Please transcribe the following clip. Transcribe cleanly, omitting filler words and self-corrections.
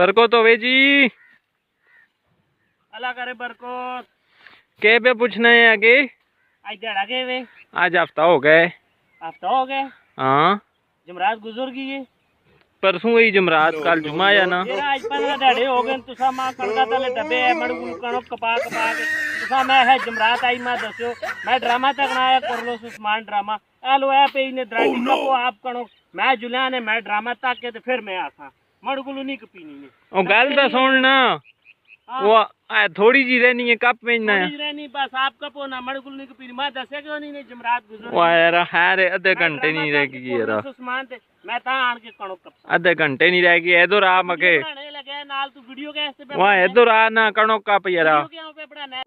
बरकत होवे जी। अल्लाह करे बरकत। के पे पूछना है आगे? आज दिहाड़ा गए वे। आज हफ्ता हो गए। हफ्ता हो गए? हाँ जमरात गुजर गई है। परसों ही जमरात, कल जुमा आया ना। आज 15 दिहाड़े हो गए। तुसा मां कणका तले डब्बे है मड़गू कणक कपा कपा के तुसा मैं है जमरात आई मां दस्यो मैं ड्रामा तक बनाया कुरलुस उस्मान ड्रामा एलो ए पे ने द्राटी कपो आप कणो मैं जुलिया ने मैं ड्रामा तक के ते फिर मैं आसा मड़गुलू नहीं कपीनी ने ओ गल तो सुन ना। वो थोड़ी जी रहनी है, कब भेजना है? रहनी बस आप कपो ना मड़गुलू नहीं कपीनी मैं दसे क्यों नहीं जमरात गुजर वो यार है आधे घंटे नहीं रह गई यार। उस्मान ते मैं ता आन के कणक कपा आधे घंटे नहीं रह गई। इधर आ मके लगे नाल तू वीडियो के ऐसे पे वहां इधर आ ना कणक कप यार। वीडियो के पे बनाना